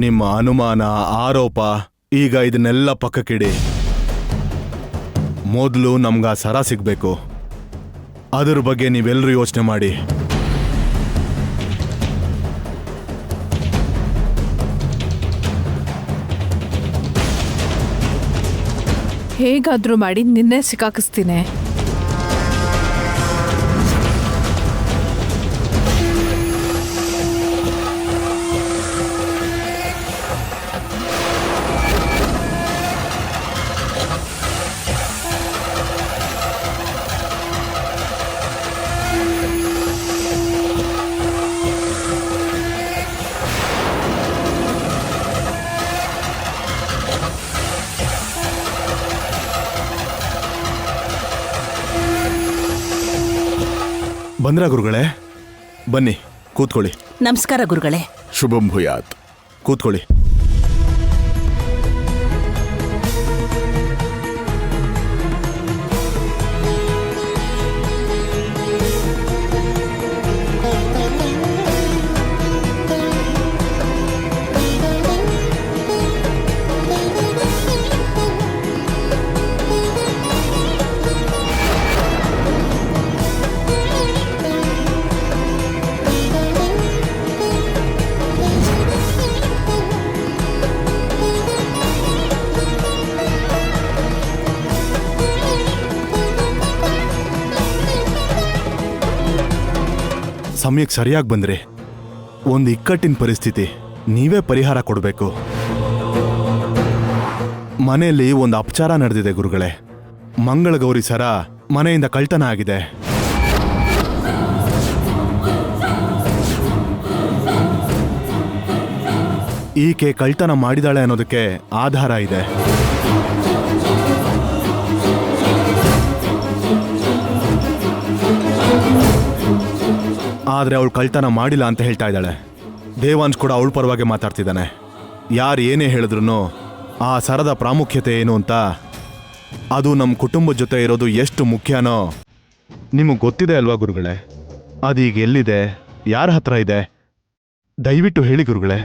ನಿಮ್ಮ ಅನುಮಾನ, ಆರೋಪ ಈಗ ಇದನ್ನೆಲ್ಲ ಪಕ್ಕಕ್ಕಿಡಿ. ಮೊದಲು ನಮ್ಗ ಆ ಸರ ಸಿಗ್ಬೇಕು. ಅದ್ರ ಬಗ್ಗೆ ನೀವೆಲ್ಲರೂ ಯೋಚನೆ ಮಾಡಿ. ಹೇಗಾದ್ರೂ ಮಾಡಿ ನಿನ್ನೆ ಸಿಕ್ಕಾಕಿಸ್ತೀನಿ. ಬಂದ್ರಾ ಗುರುಗಳೇ? ಬನ್ನಿ ಕೂತ್ಕೊಳ್ಳಿ. ನಮಸ್ಕಾರ ಗುರುಗಳೇ. ಶುಭಂ ಭೂಯಾತ್. ಕೂತ್ಕೊಳ್ಳಿ. ಸಮಯಕ್ಕೆ ಸರಿಯಾಗಿ ಬಂದ್ರಿ. ಒಂದು ಇಕ್ಕಟ್ಟಿನ ಪರಿಸ್ಥಿತಿ, ನೀವೇ ಪರಿಹಾರ ಕೊಡಬೇಕು. ಮನೆಯಲ್ಲಿ ಒಂದು ಅಪಚಾರ ನಡೆದಿದೆ ಗುರುಗಳೇ. ಮಂಗಳಗೌರಿ ಸರ ಮನೆಯಿಂದ ಕಳ್ತನ ಆಗಿದೆ. ಈಕೆ ಕಳ್ತನ ಮಾಡಿದಾಳೆ ಅನ್ನೋದಕ್ಕೆ ಆಧಾರ ಇದೆ. ಆದರೆ ಅವಳು ಕಳ್ತನ ಮಾಡಿಲ್ಲ ಅಂತ ಹೇಳ್ತಾ ಇದ್ದಾಳೆ. ದೇವಾಂಶ್ ಕೂಡ ಅವಳ ಪರವಾಗಿ ಮಾತಾಡ್ತಿದ್ದಾನೆ. ಯಾರು ಏನೇ ಹೇಳಿದ್ರು ಆ ಸರದ ಪ್ರಾಮುಖ್ಯತೆ ಏನು ಅಂತ, ಅದು ನಮ್ಮ ಕುಟುಂಬದ ಜೊತೆ ಇರೋದು ಎಷ್ಟು ಮುಖ್ಯನೋ ನಿಮಗೆ ಗೊತ್ತಿದೆ ಅಲ್ವಾ ಗುರುಗಳೇ? ಅದೀಗ ಎಲ್ಲಿದೆ, ಯಾರ ಹತ್ರ ಇದೆ, ದಯವಿಟ್ಟು ಹೇಳಿ ಗುರುಗಳೇ.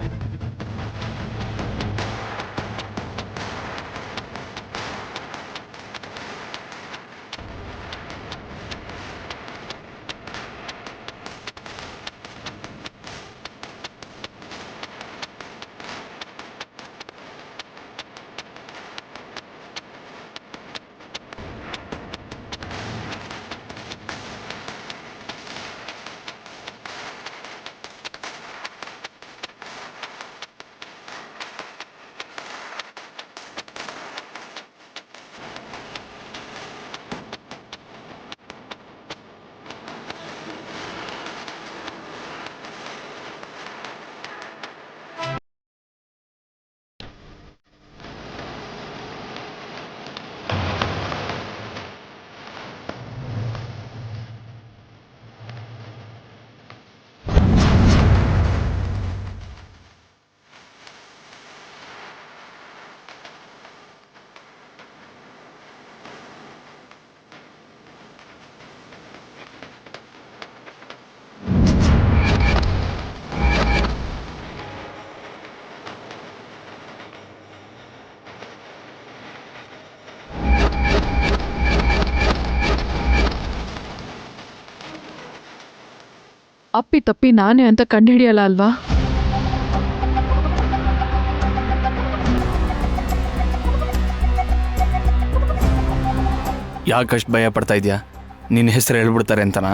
ಅಪ್ಪಿ ತಪ್ಪಿ ನಾನೇ ಅಂತ ಕಂಡುಹಿಡಿಯಲ್ಲ ಅಲ್ವಾ? ಯಾಕಷ್ಟು ಭಯ ಪಡ್ತಾ ಇದೆಯಾ? ನಿನ್ನ ಹೆಸರು ಹೇಳ್ಬಿಡ್ತಾರೆ ಅಂತನಾ?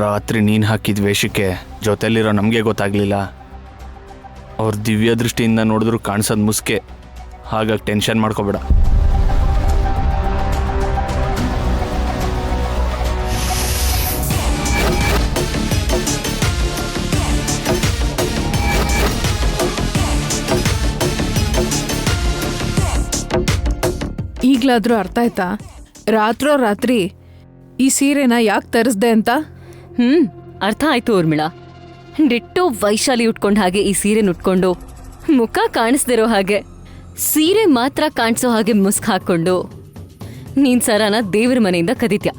ರಾತ್ರಿ ನೀನು ಹಾಕಿದ ವೇಷಕ್ಕೆ ಜೊತೆಲಿರೋ ನಮಗೆ ಗೊತ್ತಾಗ್ಲಿಲ್ಲ. ಅವ್ರ ದಿವ್ಯ ದೃಷ್ಟಿಯಿಂದ ನೋಡಿದ್ರು ಕಾಣಿಸೋದು ಮುಸ್ಕೆ. ಹಾಗಾಗಿ ಟೆನ್ಷನ್ ಮಾಡ್ಕೋಬೇಡ. ಈಗ್ಲಾದ್ರೂ ಅರ್ಥ ಆಯ್ತಾ ರಾತ್ರಿ ಈ ಸೀರೆನ ಯಾಕೆ ತರಿಸ್ದೆ ಅಂತ? ಅರ್ಥ ಆಯ್ತು ಊರ್ಮಿಳಾ. ಡಿಟ್ಟು ವೈಶಾಲಿ ಉಟ್ಕೊಂಡ್ ಹಾಗೆ ಈ ಸೀರೆ ಉಟ್ಕೊಂಡು, ಮುಖ ಕಾಣಿಸ್ದಿರೋ ಹಾಗೆ ಸೀರೆ ಮಾತ್ರ ಕಾಣಿಸೋ ಹಾಗೆ ಮುಸ್ಕ್ ಹಾಕೊಂಡು ನೀನ್ ಸರಾನ ದೇವ್ರ ಮನೆಯಿಂದ ಕದಿತ್ಯ.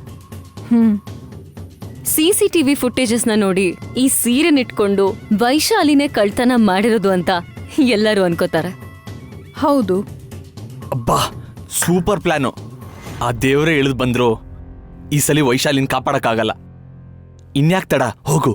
CCTV ಫುಟೇಜಸ್ನ ನೋಡಿ ಈ ಸೀರೆನಿಟ್ಕೊಂಡು ವೈಶಾಲಿನೇ ಕಳ್ತನ ಮಾಡಿರೋದು ಅಂತ ಎಲ್ಲರೂ ಅನ್ಕೋತಾರೆ. ಹೌದು, ಅಬ್ಬಾ ಸೂಪರ್ ಪ್ಲಾನು. ಆ ದೇವರೇ ಇಳಿದು ಬಂದ್ರು ಈ ಸಲ ವೈಶಾಲಿನ ಕಾಪಾಡಕ್ಕಾಗಲ್ಲ. ಇನ್ಯಾಕ್ ತಡ, ಹೋಗು.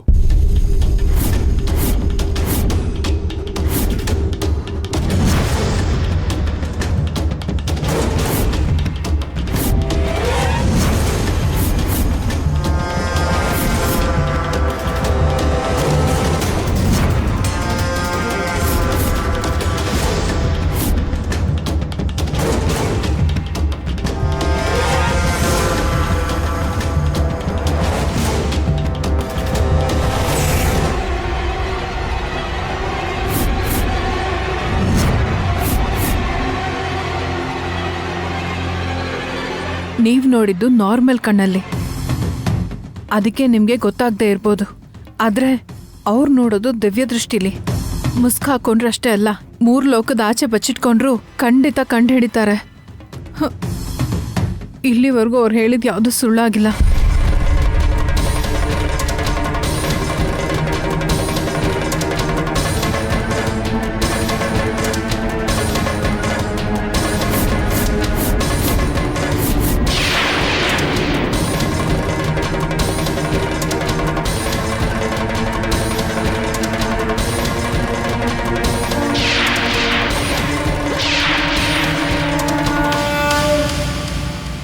ನೀವ್ ನೋಡಿದ್ದು ನಾರ್ಮಲ್ ಕಣ್ಣಲ್ಲಿ, ಅದಕ್ಕೆ ನಿಮ್ಗೆ ಗೊತ್ತಾಗದೆ ಇರ್ಬೋದು. ಆದ್ರೆ ಅವ್ರು ನೋಡೋದು ದಿವ್ಯ ದೃಷ್ಟಿಲಿ. ಮುಸ್ಕ್ ಹಾಕೊಂಡ್ರೆ ಅಷ್ಟೇ ಅಲ್ಲ, 3 ಲೋಕದ ಆಚೆ ಬಚ್ಚಿಟ್ಕೊಂಡ್ರು ಖಂಡಿತ ಕಂಡು ಹಿಡಿತಾರೆ. ಇಲ್ಲಿವರೆಗೂ ಅವ್ರು ಹೇಳಿದ್ ಯಾವುದು ಸುಳ್ಳಾಗಿಲ್ಲ.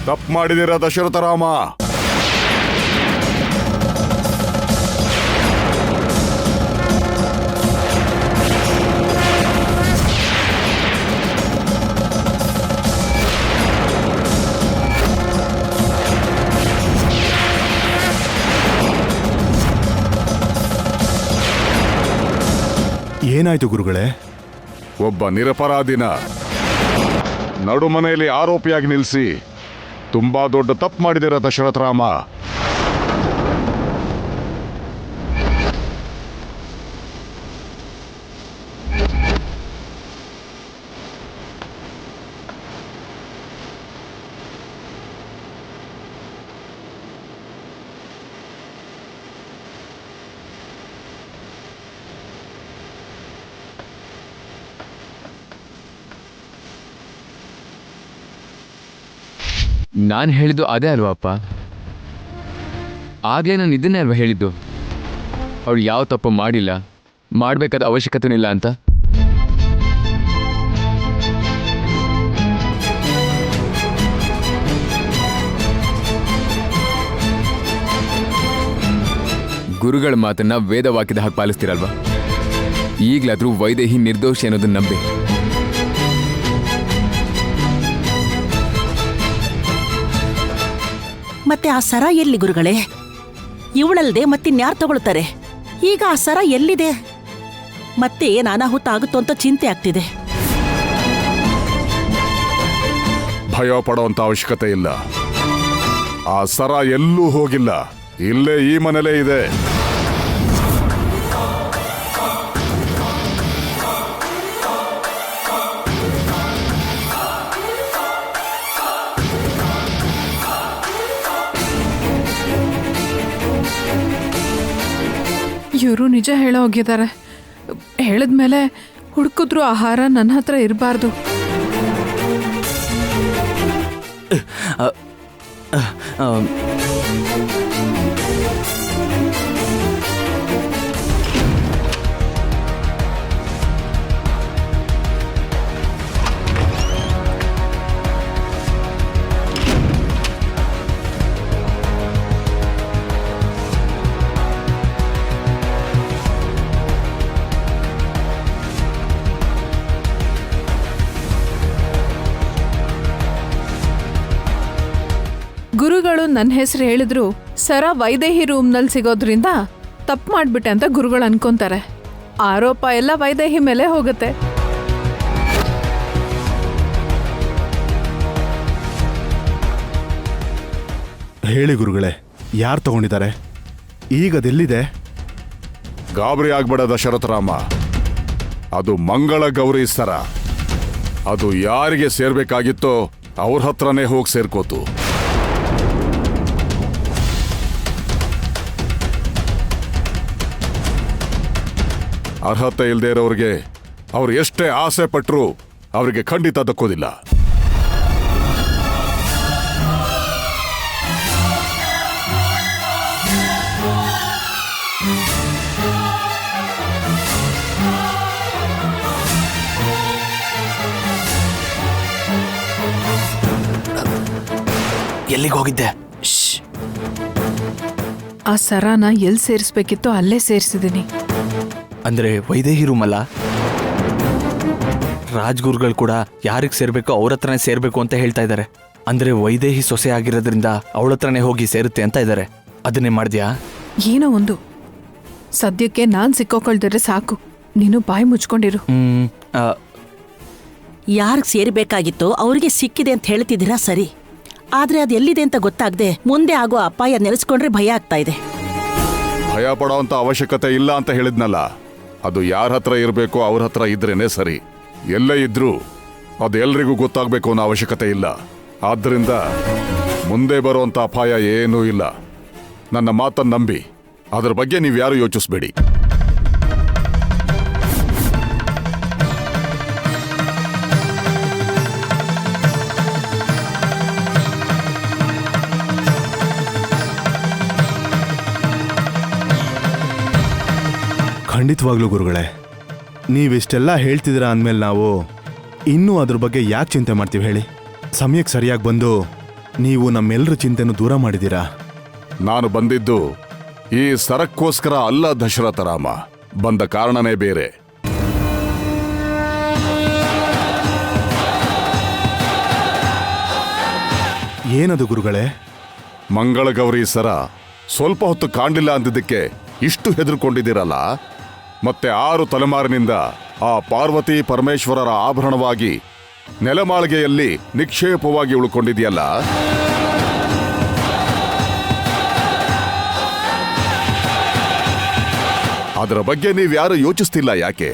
ತಪ್ಪು ಮಾಡಿದಿರ ದಶರಥ ರಾಮ. ಏನಾಯ್ತು ಗುರುಗಳೇ? ಒಬ್ಬ ನಿರಪರಾಧಿನ ನಡುಮನೆಯಲ್ಲಿ ಆರೋಪಿಯಾಗಿ ನಿಲ್ಲಿಸಿ ತುಂಬಾ ದೊಡ್ಡ ತಪ್ಪು ಮಾಡಿದಿರ ದಶರಥ ರಾಮ. ನಾನು ಹೇಳಿದ್ದು ಅದೇ ಅಲ್ವಾ ಅಪ್ಪ? ಆಗಲೇ ನಾನು ಇದನ್ನೇ ಅಲ್ವಾ ಹೇಳಿದ್ದು, ಅವಳು ಯಾವ ತಪ್ಪು ಮಾಡಿಲ್ಲ, ಮಾಡಬೇಕಾದ ಅವಶ್ಯಕತೆನೂ ಇಲ್ಲ ಅಂತ. ಗುರುಗಳ ಮಾತನ್ನ ವೇದವಾಕ್ಯದ ಹಾಗೆ ಪಾಲಿಸ್ತೀರಲ್ವಾ? ಈಗಲಾದರೂ ವೈದೇಹಿ ನಿರ್ದೋಷಿ ಅನ್ನೋದನ್ನ ನಂಬಿ. ಮತ್ತೆ ಆ ಸರ ಎಲ್ಲಿ ಗುರುಗಳೇ? ಇವಳಲ್ದೆ ಮತ್ತಿನ್ಯಾರು ತಗೊಳ್ತಾರೆ? ಈಗ ಆ ಸರ ಎಲ್ಲಿದೆ? ಮತ್ತೆ ಏನ್ ಅನಾಹುತ ಆಗುತ್ತೋ ಅಂತ ಚಿಂತೆ ಆಗ್ತಿದೆ. ಭಯ ಪಡೋಂತ ಅವಶ್ಯಕತೆ ಇಲ್ಲ. ಆ ಸರ ಎಲ್ಲೂ ಹೋಗಿಲ್ಲ, ಇಲ್ಲೇ ಈ ಮನೇಲೇ ಇದೆ. ಇವರು ನಿಜ ಹೇಳೋ ಹೋಗಿದ್ದಾರೆ. ಹೇಳಿದ್ಮೇಲೆ ಹುಡುಕಿದ್ರು ಆಹಾರ ನನ್ನ ಹತ್ರ ಇರಬಾರ್ದು. ಗುರುಗಳು ನನ್ನ ಹೆಸರು ಹೇಳಿದ್ರು ಸರ ವೈದೇಹಿ ರೂಮ್ನಲ್ಲಿ ಸಿಗೋದ್ರಿಂದ ತಪ್ಪು ಮಾಡ್ಬಿಟ್ಟೆ ಅಂತ ಗುರುಗಳು ಅನ್ಕೊಂತಾರೆ. ಆರೋಪ ಎಲ್ಲ ವೈದೇಹಿ ಮೇಲೆ ಹೋಗುತ್ತೆ. ಹೇಳಿ ಗುರುಗಳೇ, ಯಾರು ತಗೊಂಡಿದ್ದಾರೆ? ಈಗ ಅದೆಲ್ಲಿದೆ? ಗಾಬರಿ ಆಗ್ಬೇಡ ದಶರಥ ರಾಮ. ಅದು ಮಂಗಳ ಗೌರಿ ಸರ. ಅದು ಯಾರಿಗೆ ಸೇರ್ಬೇಕಾಗಿತ್ತೋ ಅವ್ರ ಹತ್ರನೇ ಹೋಗಿ ಸೇರ್ಕೋತು. ಅರ್ಹತೆ ಇಲ್ಲದೆ ಇರೋರಿಗೆ ಅವ್ರು ಎಷ್ಟೇ ಆಸೆ ಪಟ್ಟರು ಅವರಿಗೆ ಖಂಡಿತ ದಕ್ಕೋದಿಲ್ಲ. ಎಲ್ಲಿಗೆ ಹೋಗಿದ್ದೆ? ಶ್ಶ್. ಆ ಸರಾನ ಎಲ್ಲಿ ಸೇರಿಸ್ಬೇಕಿತ್ತೋ ಅಲ್ಲೇ ಸೇರಿಸಿದ್ದೀನಿ. ಅಂದ್ರೆ ವೈದೇಹಿ ರೂಮಲ್ಲ? ರಾಜ್ಗುರುಗಳು ಕೂಡ ಯಾರಿಗೆ ಸೇರ್ಬೇಕೋ ಅವ್ರ ಹತ್ರನೇ ಸೇರ್ಬೇಕು ಅಂತ ಹೇಳ್ತಾ ಇದ್ದಾರೆ. ಅಂದ್ರೆ ವೈದೇಹಿ ಸೊಸೆ ಆಗಿರೋದ್ರಿಂದ ಅವಳ ಹತ್ರನೇ ಹೋಗಿ ಸೇರುತ್ತೆ ಅಂತ ಇದ್ದಾರೆ. ಅದನ್ನೇ ಮಾಡ್ದ್ಯಾ? ಏನೋ ಒಂದು, ಸದ್ಯಕ್ಕೆ ನಾನ್ ಸಿಕ್ಕೋಕೊಳ್ದಿದ್ರೆ ಸಾಕು. ನೀನು ಬಾಯಿ ಮುಚ್ಕೊಂಡಿರು. ಯಾರಿಗೆ ಸೇರ್ಬೇಕಾಗಿತ್ತೋ ಅವ್ರಿಗೆ ಸಿಕ್ಕಿದೆ ಅಂತ ಹೇಳ್ತಿದ್ದೀರಾ ಸರಿ, ಆದ್ರೆ ಅದು ಎಲ್ಲಿದೆ ಅಂತ ಗೊತ್ತಾಗದೆ ಮುಂದೆ ಆಗೋ ಅಪಾಯ ನೆನೆಸ್ಕೊಂಡ್ರೆ ಭಯ ಆಗ್ತಾ ಇದೆ. ಭಯ ಪಡೋಂಥ ಅವಶ್ಯಕತೆ ಇಲ್ಲ ಅಂತ ಹೇಳಿದ್ನಲ್ಲ. ಅದು ಯಾರ ಹತ್ರ ಇರಬೇಕೋ ಅವ್ರ ಹತ್ರ ಇದ್ರೇನೆ ಸರಿ. ಎಲ್ಲೇ ಇದ್ರೂ ಅದು ಎಲ್ರಿಗೂ ಗೊತ್ತಾಗಬೇಕು ಅನ್ನೋ ಅವಶ್ಯಕತೆ ಇಲ್ಲ. ಆದ್ದರಿಂದ ಮುಂದೆ ಬರುವಂಥ ಅಪಾಯ ಏನೂ ಇಲ್ಲ. ನನ್ನ ಮಾತನ್ನು ನಂಬಿ ಅದ್ರ ಬಗ್ಗೆ ನೀವ್ಯಾರು ಯೋಚಿಸ್ಬೇಡಿ. ಖಂಡಿತವಾಗ್ಲೂ ಗುರುಗಳೇ, ನೀವಿಷ್ಟೆಲ್ಲ ಹೇಳ್ತಿದ್ದೀರಾ ಅಂದಮೇಲೆ ನಾವು ಇನ್ನೂ ಅದ್ರ ಬಗ್ಗೆ ಯಾಕೆ ಚಿಂತೆ ಮಾಡ್ತೀವಿ ಹೇಳಿ? ಸಮಯಕ್ಕೆ ಸರಿಯಾಗಿ ಬಂದು ನೀವು ನಮ್ಮೆಲ್ಲರ ಚಿಂತೆನೂ ದೂರ ಮಾಡಿದ್ದೀರಾ. ನಾನು ಬಂದಿದ್ದು ಈ ಸರಕ್ಕೋಸ್ಕರ ಅಲ್ಲ ದಶರಥ ರಾಮ. ಬಂದ ಕಾರಣನೇ ಬೇರೆ. ಏನದು ಗುರುಗಳೇ? ಮಂಗಳಗೌರಿ ಸರ ಸ್ವಲ್ಪ ಹೊತ್ತು ಕಾಣಲಿಲ್ಲ ಅಂದಿದ್ದಕ್ಕೆ ಇಷ್ಟು ಹೆದರ್ಕೊಂಡಿದ್ದೀರಲ್ಲ. ಮತ್ತೆ 6 ತಲೆಮಾರಿನಿಂದ ಆ ಪಾರ್ವತಿ ಪರಮೇಶ್ವರರ ಆಭರಣವಾಗಿ ನೆಲಮಾಳಿಗೆಯಲ್ಲಿ ನಿಕ್ಷೇಪವಾಗಿ ಉಳ್ಕೊಂಡಿದೆಯಲ್ಲ. ಅದರ ಬಗ್ಗೆ ನೀವ್ಯಾರು ಯೋಚಿಸ್ತಿಲ್ಲ ಯಾಕೆ?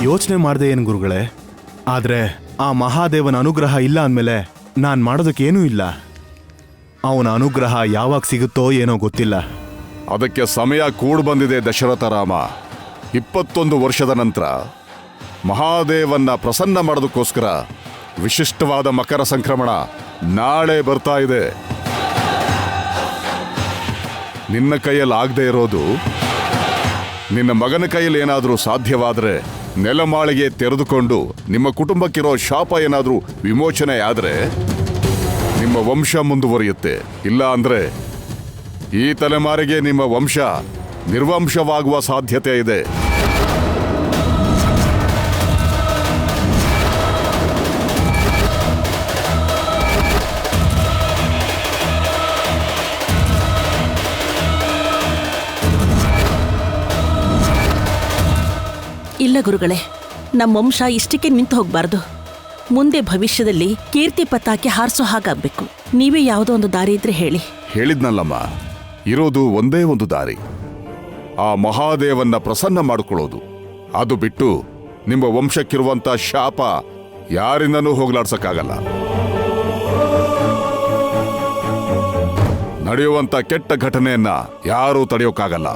ಯೋಚನೆ ಮಾಡಿದೆ ಏನು ಗುರುಗಳೇ, ಆದರೆ ಆ ಮಹಾದೇವನ ಅನುಗ್ರಹ ಇಲ್ಲ ಅಂದಮೇಲೆ ನಾನು ಮಾಡೋದಕ್ಕೇನೂ ಇಲ್ಲ. ಅವನ ಅನುಗ್ರಹ ಯಾವಾಗ ಸಿಗುತ್ತೋ ಏನೋ ಗೊತ್ತಿಲ್ಲ. ಅದಕ್ಕೆ ಸಮಯ ಕೂಡ್ ಬಂದಿದೆ ದಶರಥ ರಾಮ. 21 ವರ್ಷದ ನಂತರ ಮಹಾದೇವನ್ನ ಪ್ರಸನ್ನ ಮಾಡೋದಕ್ಕೋಸ್ಕರ ವಿಶಿಷ್ಟವಾದ ಮಕರ ಸಂಕ್ರಮಣ ನಾಳೆ ಬರ್ತಾ ಇದೆ. ನಿನ್ನ ಕೈಯಲ್ಲಿ ಆಗದೆ ಇರೋದು ನಿನ್ನ ಮಗನ ಕೈಯಲ್ಲಿ ಏನಾದರೂ ಸಾಧ್ಯವಾದರೆ, ನೆಲಮಾಳಿಗೆ ತೆರೆದುಕೊಂಡು ನಿಮ್ಮ ಕುಟುಂಬಕ್ಕಿರೋ ಶಾಪ ಏನಾದರೂ ವಿಮೋಚನೆ ಆದರೆ ನಿಮ್ಮ ವಂಶ ಮುಂದುವರಿಯುತ್ತೆ. ಇಲ್ಲ ಅಂದ್ರೆ ಈ ತಲೆಮಾರಿಗೆ ನಿಮ್ಮ ವಂಶ ನಿರ್ವಂಶವಾಗುವ ಸಾಧ್ಯತೆ ಇದೆ. ಇಲ್ಲ ಗುರುಗಳೇ, ನಮ್ಮ ವಂಶ ಇಷ್ಟಕ್ಕೆ ನಿಂತು ಹೋಗ್ಬಾರ್ದು. ಮುಂದೆ ಭವಿಷ್ಯದಲ್ಲಿ ಕೀರ್ತಿ ಪತಾಕೆ ಹಾರಿಸೋ ಹಾಗಾಗ್ಬೇಕು. ನೀವೇ ಯಾವುದೋ ಒಂದು ದಾರಿ ಇದ್ರೆ ಹೇಳಿ. ಹೇಳಿದ್ನಲ್ಲಮ್ಮ, ಇರೋದು ಒಂದೇ ಒಂದು ದಾರಿ. ಆ ಮಹಾದೇವನ್ನ ಪ್ರಸನ್ನ ಮಾಡಿಕೊಳ್ಳೋದು. ಅದು ಬಿಟ್ಟು ನಿಮ್ಮ ವಂಶಕ್ಕಿರುವಂತ ಶಾಪ ಯಾರಿಂದನೂ ಹೋಗ್ಲಾಡ್ಸಕ್ಕಾಗಲ್ಲ. ನಡೆಯುವಂತ ಕೆಟ್ಟ ಘಟನೆಯನ್ನ ಯಾರೂ ತಡೆಯೋಕ್ಕಾಗಲ್ಲ.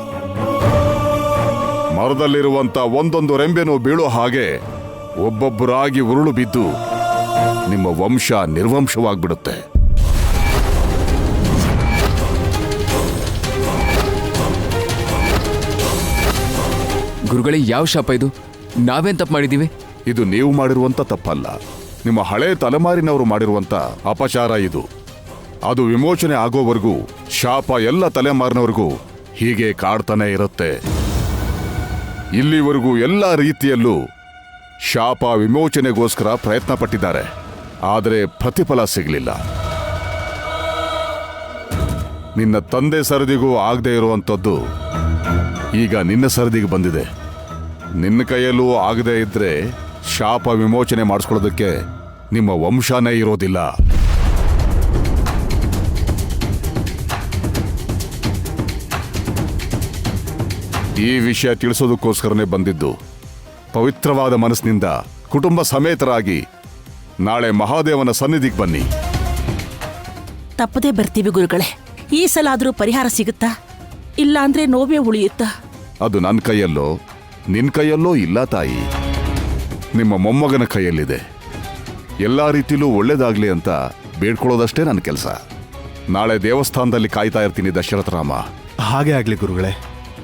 ಮರದಲ್ಲಿರುವಂತ ಒಂದೊಂದು ರೆಂಬೆನೂ ಬೀಳೋ ಹಾಗೆ ಒಬ್ಬೊಬ್ಬರಾಗಿ ಉರುಳು ಬಿದ್ದು ನಿಮ್ಮ ವಂಶ ನಿರ್ವಂಶವಾಗ್ಬಿಡುತ್ತೆ. ಗುರುಗಳೇ, ಯಾವ ಶಾಪ ಇದು? ನಾವೇನ್ ತಪ್ಪು ಮಾಡಿದೀವಿ? ಇದು ನೀವು ಮಾಡಿರುವಂತ ತಪ್ಪಲ್ಲ, ನಿಮ್ಮ ಹಳೆ ತಲೆಮಾರಿನವರು ಮಾಡಿರುವಂತ ಅಪಚಾರ ಇದು. ಅದು ವಿಮೋಚನೆ ಆಗೋವರೆಗೂ ಶಾಪ ಎಲ್ಲ ತಲೆಮಾರಿನವರೆಗೂ ಹೀಗೆ ಕಾಡ್ತಾನೆ ಇರುತ್ತೆ. ಇಲ್ಲಿವರೆಗೂ ಎಲ್ಲ ರೀತಿಯಲ್ಲೂ ಶಾಪ ವಿಮೋಚನೆಗೋಸ್ಕರ ಪ್ರಯತ್ನ ಪಟ್ಟಿದ್ದಾರೆ, ಆದರೆ ಪ್ರತಿಫಲ ಸಿಗಲಿಲ್ಲ. ನಿನ್ನ ತಂದೆ ಸರದಿಗೂ ಆಗದೆ ಇರುವಂಥದ್ದು ಈಗ ನಿನ್ನ ಸರದಿಗೆ ಬಂದಿದೆ. ನಿನ್ನ ಕೈಯಲ್ಲೂ ಆಗದೆ ಇದ್ರೆ ಶಾಪ ವಿಮೋಚನೆ ಮಾಡಿಸ್ಕೊಳ್ಳೋದಕ್ಕೆ ನಿಮ್ಮ ವಂಶನೇ ಇರೋದಿಲ್ಲ. ಈ ವಿಷಯ ತಿಳಿಸೋದಕ್ಕೋಸ್ಕರನೇ ಬಂದಿದ್ದು. ಪವಿತ್ರವಾದ ಮನಸ್ಸಿನಿಂದ ಕುಟುಂಬ ಸಮೇತರಾಗಿ ನಾಳೆ ಮಹಾದೇವನ ಸನ್ನಿಧಿಗೆ ಬನ್ನಿ. ತಪ್ಪದೇ ಬರ್ತೀವಿ ಗುರುಗಳೇ. ಈ ಸಲ ಆದರೂ ಪರಿಹಾರ ಸಿಗುತ್ತಾ? ಇಲ್ಲ ಅಂದ್ರೆ ನೋವೇ ಉಳಿಯುತ್ತಾ? ಅದು ನನ್ನ ಕೈಯಲ್ಲೋ ನಿನ್ನ ಕೈಯಲ್ಲೋ ಇಲ್ಲ ತಾಯಿ, ನಿಮ್ಮ ಮೊಮ್ಮಗನ ಕೈಯಲ್ಲಿದೆ. ಎಲ್ಲ ರೀತಿಲೂ ಒಳ್ಳೇದಾಗ್ಲಿ ಅಂತ ಬೇಡ್ಕೊಳ್ಳೋದಷ್ಟೇ ನನ್ನ ಕೆಲಸ. ನಾಳೆ ದೇವಸ್ಥಾನದಲ್ಲಿ ಕಾಯ್ತಾ ಇರ್ತೀನಿ ದಶರಥ ರಾಮ. ಹಾಗೆ ಆಗ್ಲಿ ಗುರುಗಳೇ.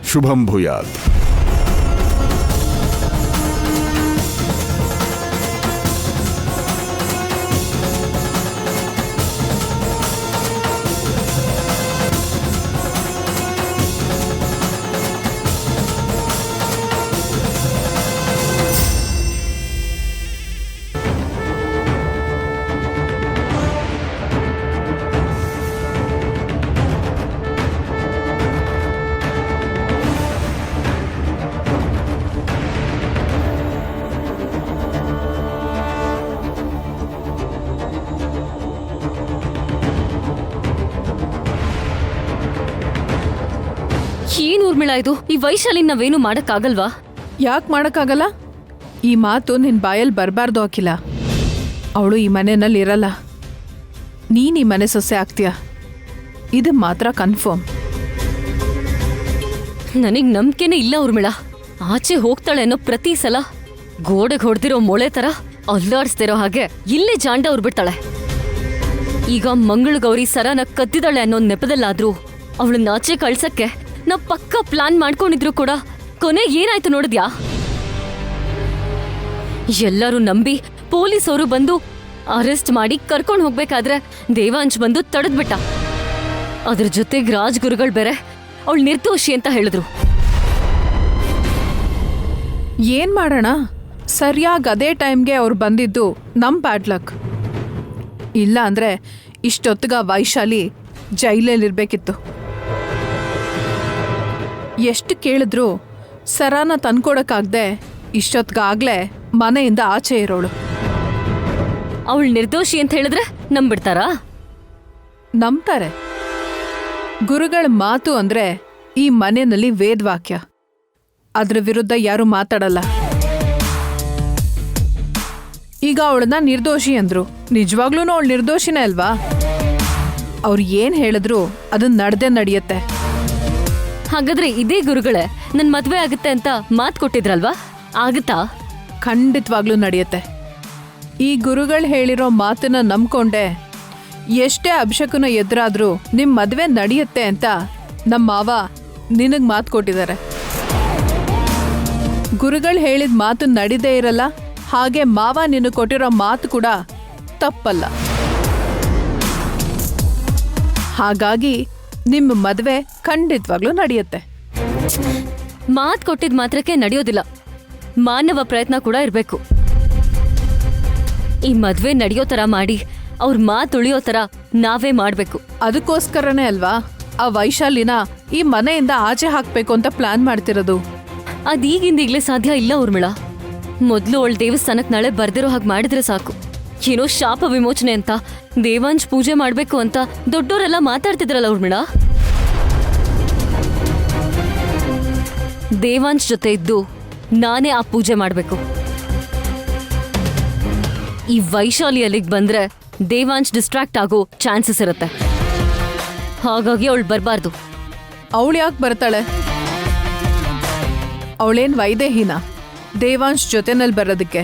ಶುಭಂ ಭೂಯಾತ್. ಏನ್ ಊರ್ಮಿಳಾ ಇದು? ಈ ವೈಶಾಲಿ ನಾವೇನು ಮಾಡಕ್ಕಾಗಲ್ವಾ? ಯಾಕೆ ಮಾಡೋಕ್ಕಾಗಲ್ಲ? ಈ ಮಾತು ನಿನ್ನ ಬಾಯಲ್ಲಿ ಬರಬಾರ್ದು ಅಖಿಲ. ಅವಳು ಈ ಮನೆಯಲ್ಲಿ ಇರಲ್ಲ. ನೀನು ಈ ಮನೆ ಸೊಸೆ ಆಗ್ತೀಯ, ಇದು ಮಾತ್ರ ಕನ್ಫರ್ಮ್. ನನಗ್ ನಂಬಿಕೆನೇ ಇಲ್ಲ ಊರ್ಮಿಳಾ. ಆಚೆ ಹೋಗ್ತಾಳೆ ಅನ್ನೋ ಪ್ರತಿ ಸಲ ಗೋಡೆಗೆ ಹೊಡೆದಿರೋ ಮೊಳೆ ತರ ಅಲ್ಲಾಡಿಸ್ತಿರೋ ಹಾಗೆ ಇಲ್ಲೇ ಜಾಂಡ ಉರ್ಬಿಡ್ತಾಳೆ. ಈಗ ಮಂಗಳಗೌರಿ ಸರನ ಕದ್ದಿದ್ದಾಳೆ ಅನ್ನೋ ನೆಪದಲ್ಲಾದ್ರೂ ಅವಳನ್ನ ಆಚೆ ಕಳ್ಸಕ್ಕೆ ನಾವ್ ಪಕ್ಕ ಪ್ಲಾನ್ ಮಾಡ್ಕೊಂಡಿದ್ರು ಕೂಡ ಕೊನೆಗೆ ಏನಾಯ್ತು ನೋಡಿದ್ಯಾ? ಎಲ್ಲರೂ ನಂಬಿ ಪೊಲೀಸವರು ಬಂದು ಅರೆಸ್ಟ್ ಮಾಡಿ ಕರ್ಕೊಂಡು ಹೋಗ್ಬೇಕಾದ್ರೆ ದೇವಾಂಶ್ ಬಂದು ತಡೆದ್ಬಿಟ್ಟ. ಅದ್ರ ಜೊತೆಗೆ ರಾಜ್ಗುರುಗಳು ಬೇರೆ ಅವಳು ನಿರ್ದೋಷಿ ಅಂತ ಹೇಳಿದ್ರು. ಏನ್ ಮಾಡೋಣ? ಸರಿಯಾಗಿ ಅದೇ ಟೈಮ್ಗೆ ಅವ್ರು ಬಂದಿದ್ದು ನಮ್ ಬ್ಯಾಡ್ ಲಕ್. ಇಲ್ಲ ಅಂದ್ರೆ ಇಷ್ಟೊತ್ತಿಗ ವೈಶಾಲಿ ಜೈಲಲ್ಲಿರ್ಬೇಕಿತ್ತು. ಎಷ್ಟು ಕೇಳಿದ್ರು ಸರಾನ ತಂದ್ಕೊಡಕ್ಕಾಗ್ದೆ ಇಷ್ಟೊತ್ತಿಗಾಗ್ಲೇ ಮನೆಯಿಂದ ಆಚೆ ಇರೋಳು. ಅವಳು ನಿರ್ದೋಷಿ ಅಂತ ಹೇಳಿದ್ರೆ ನಂಬಿಡ್ತಾರಾ? ನಂಬ್ತಾರೆ. ಗುರುಗಳ ಮಾತು ಅಂದ್ರೆ ಈ ಮನೆಯಲ್ಲಿ ವೇದವಾಕ್ಯ. ಅದ್ರ ವಿರುದ್ಧ ಯಾರು ಮಾತಾಡಲ್ಲ. ಈಗ ಅವಳನ್ನ ನಿರ್ದೋಷಿ ಅಂದ್ರು, ನಿಜವಾಗ್ಲೂ ಅವಳು ನಿರ್ದೋಷಿನೇ ಅಲ್ವಾ? ಅವ್ರು ಏನ್ ಹೇಳಿದ್ರು ಅದನ್ನ ನಡ್ದೇ ನಡೆಯುತ್ತೆ. ಹಾಗಾದ್ರೆ ಇದೇ ಗುರುಗಳೇ ನನ್ ಮದ್ವೆ ಆಗುತ್ತೆ ಅಂತ ಮಾತು ಕೊಟ್ಟಿದ್ರಲ್ವಾ, ಆಗುತ್ತಾ? ಖಂಡಿತವಾಗ್ಲೂ ನಡೆಯುತ್ತೆ. ಈ ಗುರುಗಳು ಹೇಳಿರೋ ಮಾತನ್ನ ನಂಬ್ಕೊಂಡೆ ಎಷ್ಟೇ ಅಭಿಷೇಕನ ಎದುರಾದ್ರೂ ನಿಮ್ ಮದ್ವೆ ನಡೆಯುತ್ತೆ ಅಂತ ನಮ್ಮ ಮಾವ ನಿನಗ್ ಮಾತು ಕೊಟ್ಟಿದ್ದಾರೆ. ಗುರುಗಳು ಹೇಳಿದ ಮಾತು ನಡೀದೇ ಇರಲ್ಲ, ಹಾಗೆ ಮಾವ ನಿನಗೆ ಕೊಟ್ಟಿರೋ ಮಾತು ಕೂಡ ತಪ್ಪಲ್ಲ. ಹಾಗಾಗಿ ನಿಮ್ಮ ಮದ್ವೆ ಖಂಡಿತವಾಗ್ಲೂ ನಡೆಯುತ್ತೆ. ಮಾತು ಕೊಟ್ಟಿದ್ ಮಾತ್ರಕ್ಕೆ ನಡೆಯೋದಿಲ್ಲ, ಮಾನವ ಪ್ರಯತ್ನ ಕೂಡ ಇರ್ಬೇಕು. ಈ ಮದ್ವೆ ನಡೆಯೋ ತರ ಮಾಡಿ ಅವ್ರ ಮಾತು ಉಳಿಯೋ ತರ ನಾವೇ ಮಾಡ್ಬೇಕು. ಅದಕ್ಕೋಸ್ಕರನೇ ಅಲ್ವಾ ಆ ವೈಶಾಲಿನ ಈ ಮನೆಯಿಂದ ಆಚೆ ಹಾಕ್ಬೇಕು ಅಂತ ಪ್ಲಾನ್ ಮಾಡ್ತಿರೋದು. ಅದೀಗಿಂದೀಗ್ಲೇ ಸಾಧ್ಯ ಇಲ್ಲ ಊರ್ಮಿಳಾ. ಮೊದ್ಲು ಅವಳ ದೇವಸ್ಥಾನಕ್ ನಾಳೆ ಬರ್ದಿರೋ ಹಾಗೆ ಮಾಡಿದ್ರೆ ಸಾಕು. ಏನೋ ಶಾಪ ವಿಮೋಚನೆ ಅಂತ ದೇವಾಂಶ್ ಪೂಜೆ ಮಾಡ್ಬೇಕು ಅಂತ ದೊಡ್ಡೋರೆಲ್ಲ ಮಾತಾಡ್ತಿದ್ರಲ್ಲ ಊರ್ಮಿಳಾ. ದೇವಾಂಶ್ ಜೊತೆ ಇದ್ದು ನಾನೇ ಆ ಪೂಜೆ ಮಾಡ್ಬೇಕು. ಈ ವೈಶಾಲಿ ಅಲ್ಲಿಗೆ ಬಂದ್ರೆ ದೇವಾಂಶ್ ಡಿಸ್ಟ್ರಾಕ್ಟ್ ಆಗೋ ಚಾನ್ಸಸ್ ಇರುತ್ತೆ. ಹಾಗಾಗಿ ಅವಳು ಬರಬಾರ್ದು. ಅವಳು ಯಾಕೆ ಬರ್ತಾಳೆ? ಅವಳೇನ್ ವೈದೇಹಿನ ದೇವಾಂಶ್ ಜೊತೆನಲ್ಲಿ ಬರೋದಕ್ಕೆ?